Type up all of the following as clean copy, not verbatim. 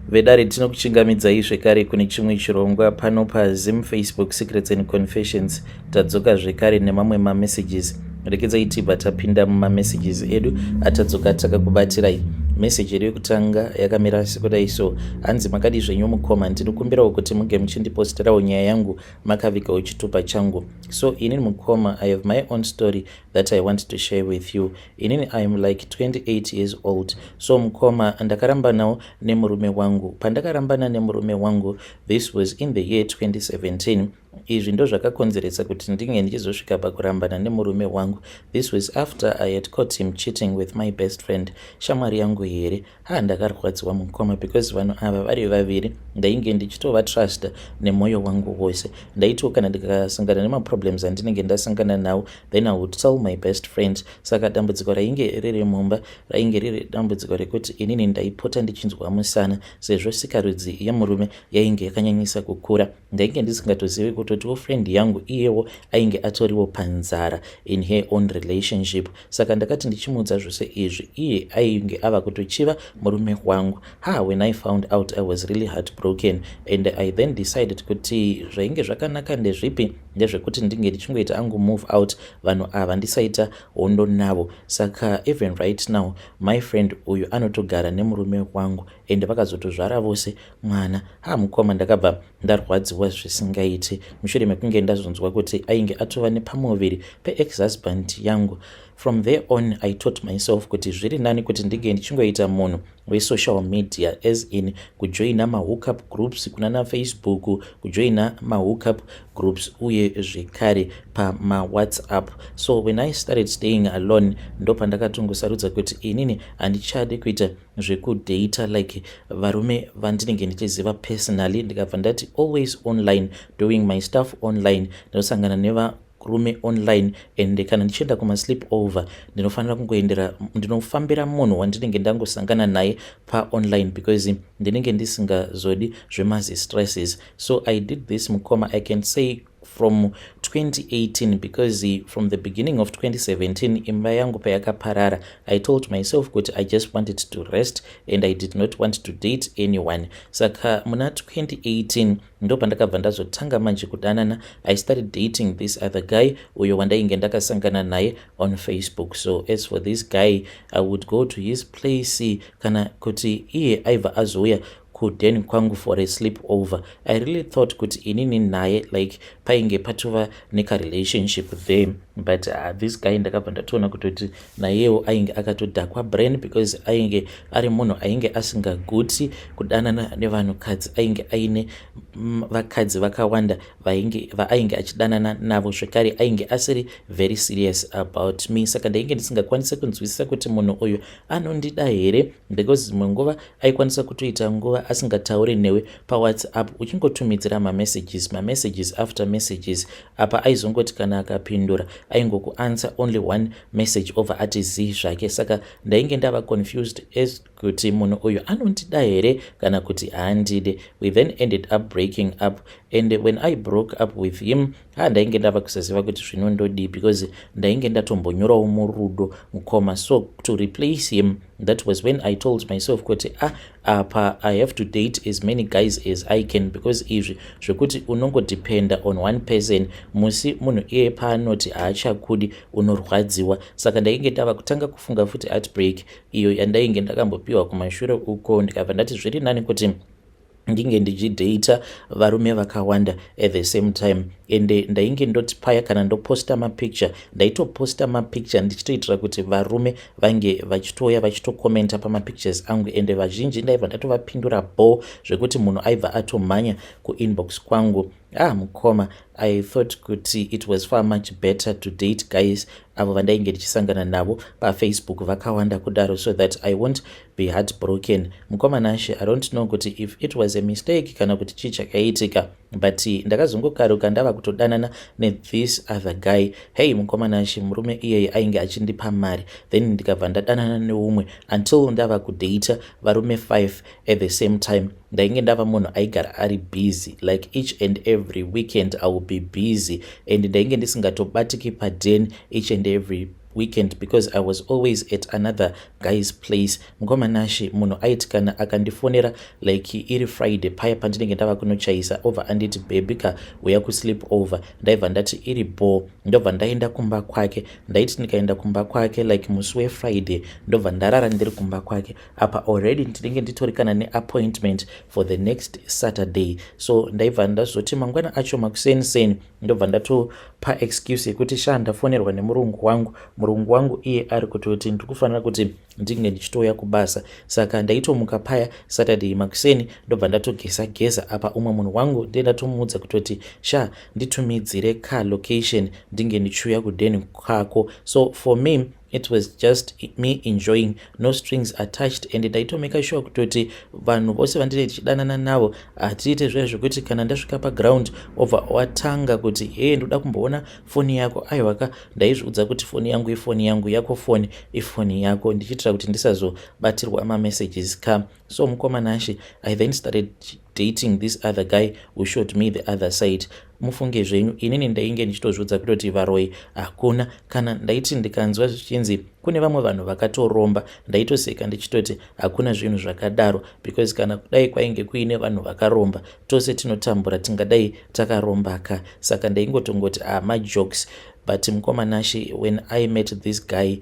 vedare tinokuchingamidzai zvekare kune chimwe chirongwa pano pazim Facebook Secrets and Confessions. Tadzoka zvekare nemamwe mamessages. Rekedzai tibva tapinda mumamessages edu atadzoka takakubatirai. Message yedu yekutanga yakamira sekudai so hanzi makadi zvenyu mukoma ndinokumbirawo kuti muge muchindiposterawo nyaya yangu makavigawo chitupa changu. So inini mukoma, I have my own story that I want to share with you. Inini I am like 28 years old. So mukoma, ndakarambanawo nemurume wangu. Pandakarambana nemurume wangu, this was in the year 2017. Izvi ndo zvakakonzeresa kuti ndinge ndichizosvika pakurambana nemurume wangu. This was after I had caught him cheating with my best friend. Shamwari yangu here ndakarwadziwa mukoma because vanhu ava vari vaviri ndainge ndichitova trust nemwoyo wangu wose. Ndaitiko kana ndikasangana nemaproblems andinenge ndasangana nawo, then I would tell my best friend. Saka dambudziko rainge riri mumba rainge riri dambudziko rekuti inini ndaipota ndichinzwa musana sezvo sikarudzi yemurume yainge yakanyanyisa kukura. Ndainge ndisingatozivi kutoti friend yangu iyewo ainge atoriwo panzara in her own relationship. Saka ndakati ndichimudza zvose izvi, iye ainge ava kutochiva murume wangu. When I found out, I was really heartbroken, and I then decided kuti zvainge zvakanaka ndezvipi ndezvekuti ndinge ndichingoita angu move out, vanhu ava ndisaita hondo navo. Saka even right now my friend uyu anotogara nemurume wangu and vakazotozvara vose mwana. Mukoma, ndakabva ndarwadziwa zvisingaiti mushure mekunge ndazonzwa kuti ainge atova nepamuviri pe-ex-husband yangu. From there on, I taught myself kuti zviri nani kuti ndinge ndichingoita munhu we-social media, as in kujoina ma-hookup groups kunana Facebook, kujoina ma-hookup groups uye zvekare pama-WhatsApp. So when I started staying alone, ndo pandakatongosarudza kuti inini handichade kuita zvekudata like varume vandinenge ndichiziva personally. Ndikabva ndati always online, doing my stuff online, ndinosangana nevarume online, and kana ndichienda kuma-sleep over ndinofanira ndinofambira munhu wandinenge ndangosangana naye pa-online because ndinenge ndisingazodi zvemazi-stresses. So I did this mukoma, I can say from 2018 because from the beginning of 2017 imba yangu payakaparara, I told myself kuti I just wanted to rest and I did not want to date anyone. Saka muna 2018 ndo pandakabva ndazotanga manje kudanana. I started dating this other guy uyo wandainge ndakasangana naye on Facebook. So as for this guy, I would go to his place kana kuti iye aibva azouya kudeni kwangu for a sleep over. I really thought kuti inini naye like painge patova neka relationship there, but this guy ndakabva ndatoona kutoti nayewo ainge akatodhakwa brain because ainge ari munhu ainge asingaguti kudanana nevanhukadzi, ainge aine vakadzi vakawanda vaainge achidanana navo, zvekare ainge asiri very serious about me. Saka ndainge ndisingakwanisa kunzwisisa kuti munhu uyu anondida here because dzimwe nguva aikwanisa kutoita nguva asingatauri newe paWhatsApp uchingotumidzira mamessages after messages. Apa aizongoti kana akapindura aingokuanswer only one message over ati zi zvake. Saka ndainge ndava confused as kuti munhu uyu anondida here kana kuti haandide. We then ended up breaking up, and when I broke up with him ndainge ndava kusaziva kuti zvinondodii because ndainge ndatombonyorawo murudo mukoma. So to replace him, that was when I told myself kuti apa I have to date as many guys as I can because izvi zvekuti unongodependa on one person musi munhu iye paanoti haachakudi unorwadziwa. Saka ndainge ndava kutanga kufunga futi heartbreak iyo yandainge ndakambopiwa kumashure uko. Ndikabva ndati zviri nani kuti ndinge ndichidata varume vakawanda at the same time, and ndainge ndoti paya kana ndoposta mapicture ndaitoposta mapicture ndichitoitira kuti varume vange vachitoya vachitokomenta pamapictures angu, and vazhinji ndaibva ndatovapindura zvekuti munhu aibva atomhanya kuinbox kwangu. Mukoma, I thought kuti it was far much better to date guys avo vandainge ndichisangana navo paFacebook vakawanda kudaro, so that I won't be heartbroken. Mukoma nashe, I don't know kuti if it was a mistake kana kuti chii chakaitika, but ndakazongokaruka ndava kutodanana this other guy. Mukoma nashe, murume iyeye ainge achindipa mari, then ndikabva ndadanana neumwe until ndava kudata varume 5 at the same time. Ndainge ndava munhu aigara ari busy like each and every weekend I will be busy, and ndainge ndisingatobatiki padeni each and every weekend because I was always at another guy's place. Mukomanashi munhu aiti kana akandifonera like iri Friday paya pandinenge ndava kunochaisa over anditi baby ka uya kusleep over, ndaibva ndati iri bo, ndobva ndaenda kumba kwake. Ndaiti ndikaenda kumba kwake like musi weFriday ndobva ndarara ndiri kumba kwake. Apa already ndinenge nditorikana neappointment for the next Saturday, so ndaibva ndazoti mangwana acho makuseni ndobva ndatopa excuse yekuti ndafonerwa nemurungu wangu iye ari kutoti ndikufanira kuti ndinge ndichitouya kubasa. Saka ndaitomuka paya Saturday makuseni ndobva ndatogeza apa umwe munhu wangu ndiye ndatomuudza kutoti nditumidzire car location ndinge ndichiuya kudeni kwako. So for me it was just me enjoying, no strings attached, and ndaitomeka sure kutoti vanhu vose vandinenge ndichidanana navo hatiite zviya zvekuti kana ndasvika paground obva watanga kuti ndoda kumboona foni yako. Aiwaka, ndaizviudza kuti foni yangu ifoni yangu, yako foni ifoni yako, ndichiitira kuti ndisazobatirwa messages ka. So mukomanashi, I then started dating this other guy who showed me the other side. Mufunge zvenyu, inini ndainge ndichitozviudza kutoti varoi hakuna. Kana ndaiti ndikanzwa zvichinzi kune vamwe vanhu vakatoromba, ndaitoseka ndichitoti hakuna zvinhu zvakadaro, because kana kudai kwainge kuine vanhu vakaromba tose tinotambura tingadai takaromba ka. Saka ndaingotongoti majokes. But mukomanashi, when I met this guy,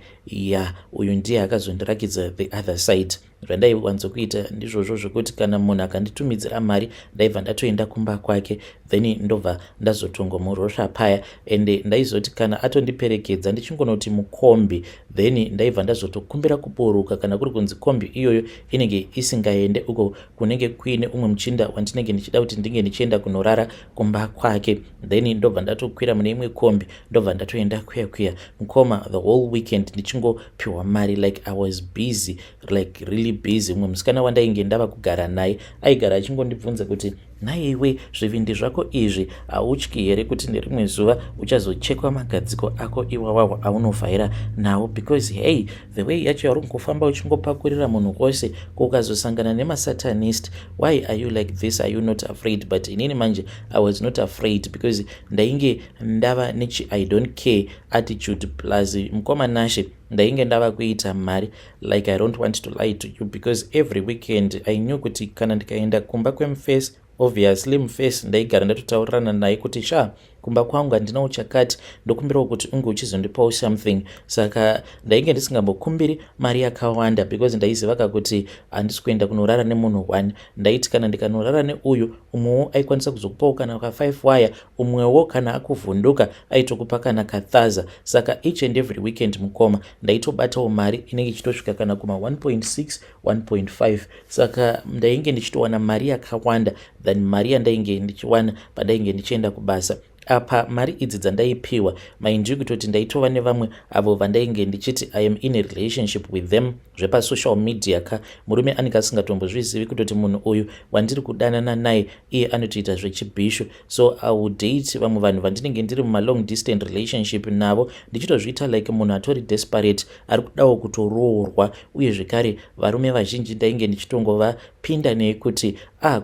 uyu ndiye akazondirakidza the other side. Zvandaiwanzokuita ndizvozvo zvekuti kana munhu akanditumidzira mari ndaibva ndatoenda kumba kwake, then ndobva ndazotongomurosva paya, and ndaizoti kana atondiperekedza ndichingonoti mukombi, then ndaibva ndazotokumbira kuburuka kana kuri kunzi kombi iyoyo inenge isingaende uko kunenge kuine umwe muchinda wandinenge ndichida kuti ndinge ndichienda kunorara kumba kwake, then ndobva ndatokwira mune imwe kombi ndobva ndatoenda kuya mukoma the whole weekend ndichingopiwa mari. Like I was busy, like really busy. Umwe musikana wandainge ndava kugara naye aigara achingondibvunza kuti naiwe zvivindi zvako izvi hautyi here kuti nerimwe zuva uchazochekwa magadziko ako iwawawo aunofayira nawo, because hey, the way yacho yauri kungofamba uchingopakurira munhu wose kukazosangana nemasatanist, why are you like this? Are you not afraid? But inini manje I was not afraid, because ndainge ndava nechi I don't care attitude, plus mukomanashi ndainge ndava kuita mari. Like I don't want to lie to you, because every weekend I knew kuti kana ndikaenda kumba kwemufesi, obviously mufesi ndaigara ndatotaurirana naye kuti kumba kwangu handina uchakati, ndokumbirawo kuti unge uchizondipawo something. Saka ndainge ndisingambokumbiri mari yakawanda, because ndaiziva kuti handisi kuenda kunorara nemunhu one. Ndaiti kana ndikanorara neuyu, umwewo aikwanisa kuzokupawo kana ka5 waya, umwewo kana akuvhunduka aitokupa kana ka1000. Saka each and every weekend mukoma ndaitobatawo mari inenge ichitosvika kana kuma 1.6 1.5. Saka ndainge ndichitowana mari yakawanda than mari yandainge ndichiwana pandainge ndichienda kubasa. Apa mari idzi dzandaipiwa, mind you kutoti ndaitova nevamwe avo vandainge ndichiti I am in a relationship with them zvepasocial media ka. Murume anenge asingatombozvizivi kutoti munhu uyu wandiri kudanana naye iye anotoita zvechibhishu. So I would date vamwe vanhu vandinenge ndiri muma long distance relationship navo ndichitozviita like munhu atori desperate, ari kudawo kutoroorwa. Uye zvekare varume vazhinji ndainge ndichitongovapinda nekuti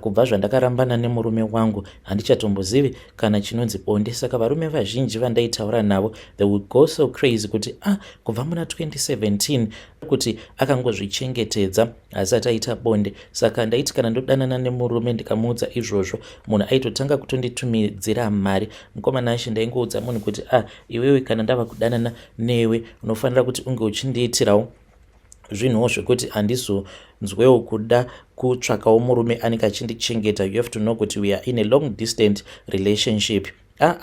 kubva zvandakarambana nemurume wangu handichatombozivi kana chinonzi bonde. Saka varume vazhinji vandaitaura navo they would go so crazy kuti kubva muna 2017 kuti akangozvichengetedza asati aita bonde. Saka ndaiti kana ndodanana nemurume ndikamuudza izvozvo, munhu aitotanga kutonditumidzira mari. Mukomanashi ndaingoudza munhu kuti iwewe kana ndava kudanana newe unofanira kuti unge uchindiitirawo zvinhuwo zvekuti handizonzwewo kuda kutsvakawo murume anenge achindichengeta. You have to know kuti we are in a long distance relationship.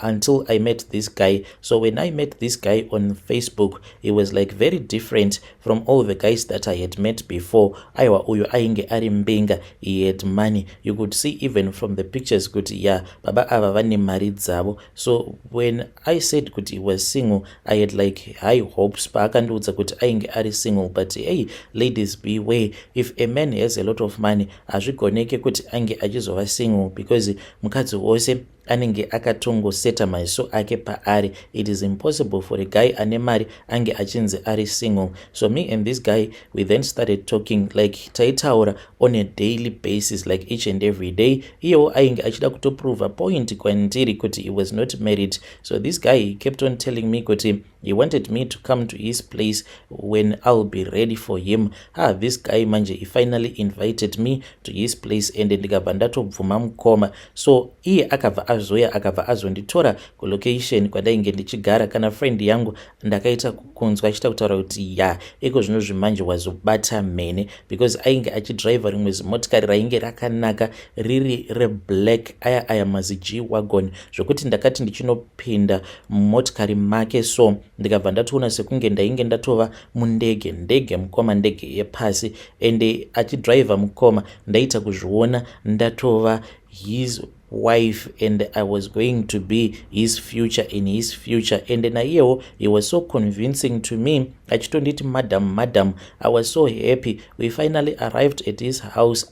Until I met this guy. So when I met this guy on Facebook, he was like very different from all the guys that I had met before. Aiwa uyu ainge ari mbenga, he had money. You could see even from the pictures kuti baba ava vane mari dzavo. So when I said kuti he was single, I had like high hopes. Paakandiudza kuti ainge ari single, but hey, ladies beware, if a man has a lot of money, hazvigoneke kuti ange achizova single, because mukadzi wose anenge akatongoseta maziso ake paari. It is impossible for a guy ane mari ange achinzi ari single. So me and this guy, we then started talking, like taitaura on a daily basis, like each and every day. Iyo ainge achida kutoprove a point kwandiri kuti he was not married. So this guy, he kept on telling me kuti he wanted me to come to his place when I'll be ready for him. This guy manje, he finally invited me to his place and ndikabva ndatobvuma mukoma. So iye akabva azoya akabva azonditora kulocation kwadainge ndichigara. Kana friend yangu ndakaita kunzwa achita kutaura kuti iko zvino zvimanje wazobata mhene, because ainge achidriva rimwe zimotikari rainge rakanaka riri reblack, aya mazi G-Wagon, zvokuti ndakati ndichinopinda mumotikari make. So ndikabva ndatoona sekunge ndainge ndatova ndege mukoma, ndege yepasi, ende achidriva mukoma ndaita kuzviona ndatova his wife and I was going to be his future in his future. And naiyewo, he was so convincing to me, achitonditi madam. I was so happy. We finally arrived at his house.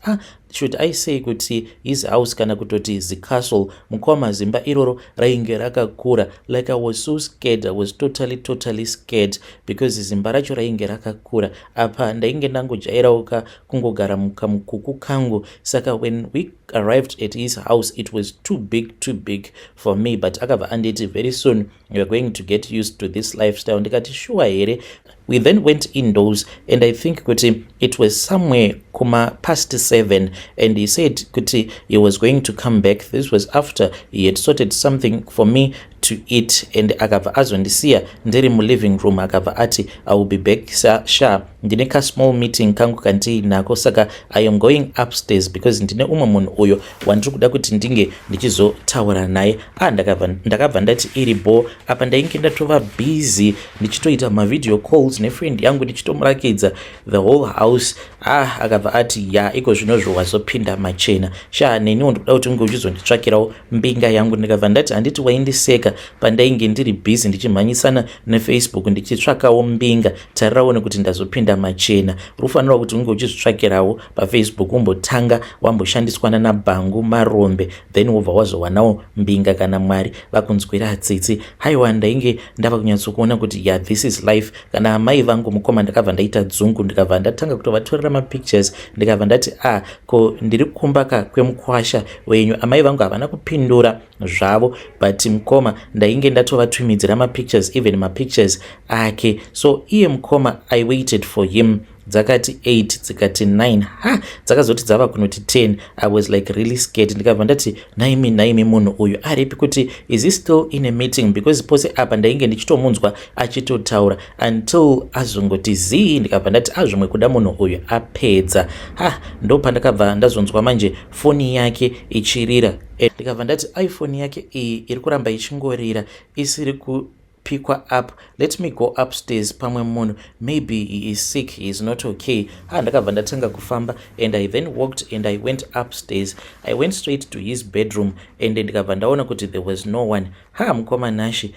Should I say kuti his house kana kutoti zicastle, mukoma zimba iroro rainge rakakura. Like I was so scared. I was totally scared because zimba racho rainge rakakura. Apa ndainge ndangojairauka kungogara mukamukuku kangu. Saka when we arrived at his house, it was too big for me, but akabva anditi very soon you are going to get used to this lifestyle. Ndikati sure here. We then went indoors, and I think kuti it was somewhere kuma past 7, and he said kuti he was going to come back. This was after he had sorted something for me to eat, and akabva azondisiya ndiri mu living room. Akabva ati I will be back sharp. Ndine ka small meeting kangu kandinako, saka I am going upstairs because ndine umwe munhu uyo wandiri kuda kuti ndinge ndichizotaura naye. Ndakabva ndati iri bo apa ndainge ndatova busy ndichitoita mavideo calls nefriend yangu ndichitomurakidza the whole house. Akabva ati iko zvinozvo wazopinda machena. Neniwo ndikuda kuti unge uchizonditsvakirawo mbinga yangu. Ndikabva ndati handiti waindiseka pandainge ndiri busy ndichimhanyisana neFacebook ndichitsvakawo mbinga. Tarirawo kuti ndazopinda machena. Rufanira kuti unge uchizvitsvakirawo paFacebook, umbotanga wamboshandiswana naBhangu Marombe, then wobva wazowanawo mbinga kana Mwari vakunzwira tsitsi. Haiwa, ndainge ndava kunyatsokuona kuti this is life. Kana amai vangu mukoma ndakabva ndaita dzungu, ndikabva ndatanga kutovatorera mapictures. Ndikabva ndati ko ndiri kukumbaka kwemukwasha wenyu. Amai vangu havana kupindura zvavo, but mukoma ndainge ndatovatwimidzira mapictures, even mapictures ake. So iye mukoma, I waited for him. Dzakati 8, dzikati 9, dzakazoti dzava kunoti 10. I was like really scared. Ndikabva ndati naimi munhu uyu aripi, kuti is he still in a meeting, because pose apa ndainge ndichitomunzwa achitotaura until azongoti zii. Ndikabva ndati zvimwe kuda munhu uyu apedza. Ndo pandakabva ndazonzwa manje foni yake ichirira. Ndikabva ndati iPhone yake iyi iri kuramba ichingorira isiri pick up. Let me go upstairs pamwe munhu, maybe he is sick, he is not okay. Ndakabva ndatanga kufamba, and I then walked and I went upstairs. I went straight to his bedroom, and ndikabva ndaona kuti there was no one. Mukoma Nashi,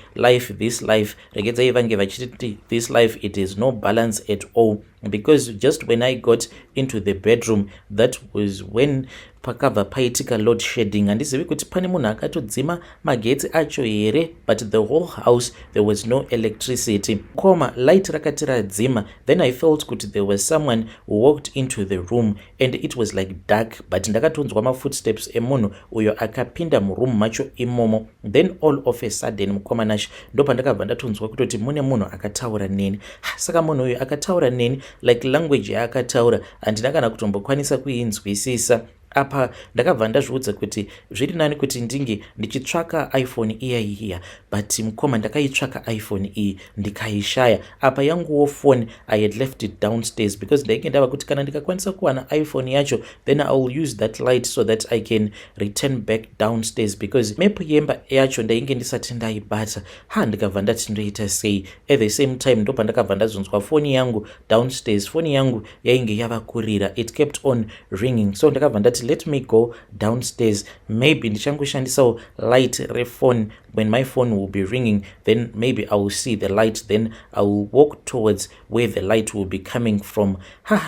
this life regedzai vange vachiti this life, it is no balance at all, because just when I got into the bedroom, that was when pakabva paitika load shedding. Handizivi kuti pane munhu akatodzima magetsi acho here, but the whole house there was no electricity. Koma light rakati radzima, then I felt kuti there was someone who walked into the room, and it was like dark, but ndakatonzwa ma footsteps emunhu uyo akapinda muroom macho imomo. Then all of a sudden mukoma Nashi, ndo pandakabva ndatonzwa kutoti mune munhu akataura neni. Saka munhu uyo akataura neni like language yaakataura handina kana kutombokwanisa kuinzwisisa. Apa ndakabva ndazviudza kuti zviri nani kuti ndinge ndichitsvaka iPhone iya, but mukoma ndakaitsvaka iPhone iyi ndikaishaya. Apa yanguwo phone I had left it downstairs, because ndainge ndava kuti kana ndikakwanisa kuwana iPhone yacho, then I will use that light so that I can return back downstairs, because map yemba yacho ndainge ndisati ndaibata. Ndikabva ndati ndoita sei. At the same time ndo pandakabva ndazonzwa phone yangu downstairs. Phone yangu yainge yava kurira, it kept on ringing. So ndakabva ndati but let me go downstairs. Maybe ndichangoshandisawo light refone. When my phone will be ringing, then maybe I will see the light, then I will walk towards where the light will be coming from.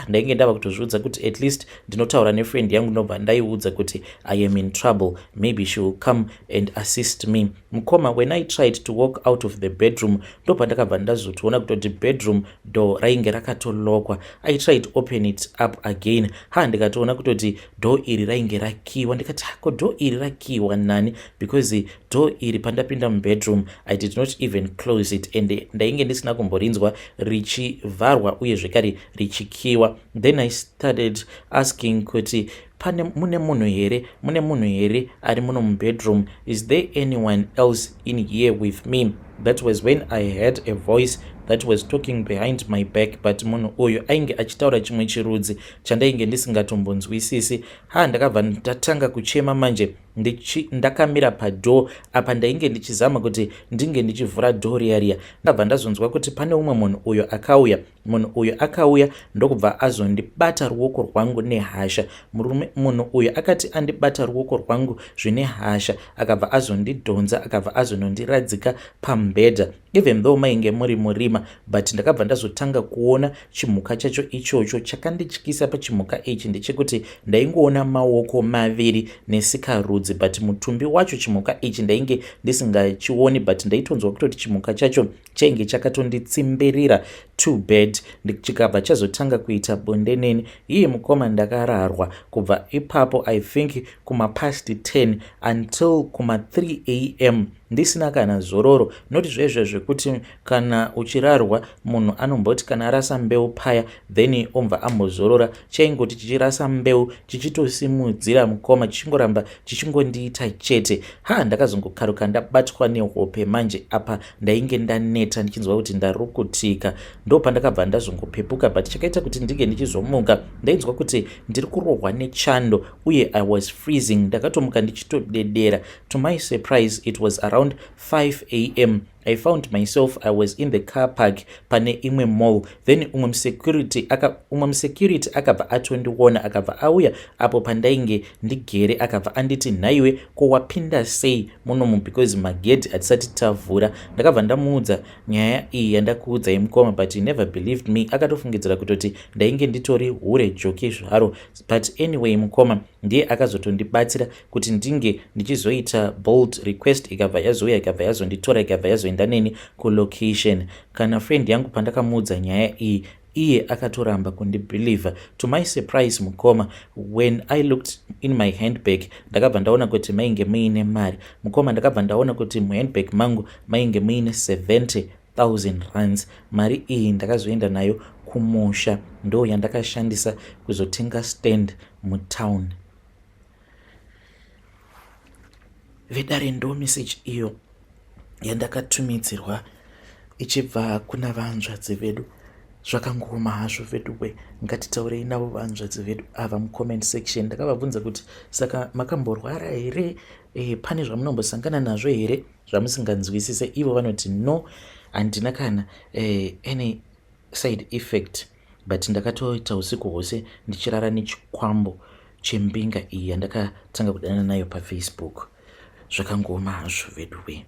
Ndainge ndava kutozviudza kuti at least ndinotaura nefriend yangu ndobva ndaiudza kuti I am in trouble, maybe she will come and assist me. Mukoma, when I tried to walk out of the bedroom, ndobva ndakabva ndazotoona kutoti bedroom door rainge rakatolokwa. I tried to open it up again. Ndikatoona kutoti door iri rainge rakiwa. Ndikati ko door iri rakiwa nani, because door iri pandapinda mubedroom I did not even close it, and ndainge ndisina kumborinzwa richivharwa uye zvekare richikiwa. Then I started asking kuti mune munhu here ari muno mubedroom, is there anyone else in here with me? That was when I heard a voice that was talking behind my back, but munhu uyu ainge achitaura chimwe chirudzi chandainge ndisingatombonzwisisi. Ndakabva ndatanga kuchema manje ndakamira padoo apa ndainge ndichizama kuti ndinge ndichivhura dhoo riya. Ndabva ndazonzwa kuti pane umwe munhu uyu akauya ndokubva azondibata ruoko rwangu nehasha. Munhu uyu akati andibata ruoko rwangu zvine hasha, akabva azondidhonza, akabva azonondiradzika pambedha. Even though mainge muri murima, but ndakabva ndazotanga kuona chimhuka chacho ichocho. Chakandityisa pachimhuka ichi ndechekuti ndaingoona maoko maviri nesikarudzi, but mutumbi wacho chimhuka ichi ndainge ndisingachioni, but ndaitonzwa kutoti chimhuka chacho chainge chakatonditsimbirira too bad. Chikabva chazotanga kuita bonde neni. Iye mukoma ndakararwa kubva ipapo I think kuma past 10 until kuma 3 am ndisina kana zororo. Noti zvezvo zvekuti kana uchirarwa munhu anomboti kana arasa mbeu paya then omva ambozorora, chaingoti chichirasa mbeu chichitosimudzira mukoma chichingoramba chichingondiita chete. Ndakazongokaruka ndabatwa nehope manje apa ndainge ndaneta ndichinzwa kuti ndarukutika. Ndopandakabva ndazongopepuka, but chakaita kuti ndinge ndichizomuka ndainzwa kuti ndiri kurohwa nechando uye I was freezing. Ndakatomuka ndichitodedera. To my surprise, it was around 5 am. I found myself, I was in the car park pane imwe mall. Then umwe musecurity akabva atondiona, akabva auya apo pandainge ndigere, akabva anditi nhaiwe ko wapinda sei munomu, because magedhi hatisati tavhura. Ndakabva ndamuudza nyaya iyi yandakuudzai mukoma, but he never believed me. Akatofungidzira kutoti ndainge nditori hure joki zvaro. But anyway mukoma ndiye akazotondibatsira kuti ndinge ndichizoita bold request. Ikabva yazouya, ikabva yazonditora, ikabva yazoenda neni kulocation. Kana friend yangu pandakamuudza nyaya iyi, iye akatoramba kundibelieve. To my surprise mukoma, when I looked in my handbag ndakabva ndaona kuti mainge muine mari. Mukoma, ndakabva ndaona kuti muhandbag mangu mainge muine 70,000 rands. Mari iyi ndakazoenda nayo kumusha, ndo yandakashandisa kuzotenga stand mutown. Vedare ndo message iyo yandakatumidzirwa ichibva kuna vanzvadzi vedu. Zvakangoma hazvo vedu we, ngatitaurei navo vanzvadzi vedu ava mucomment section. Ndakavabvunza kuti saka makamborwara here, pane zvamunombosangana nazvo here zvamusinganzwisise? Ivo vanoti no, handina kana any side effect, but ndakatoita usiku hwose ndichirara nechikwambo chembinga iyi yandakatanga kudana nayo paFacebook. Zvakangoma hazvo vedu we.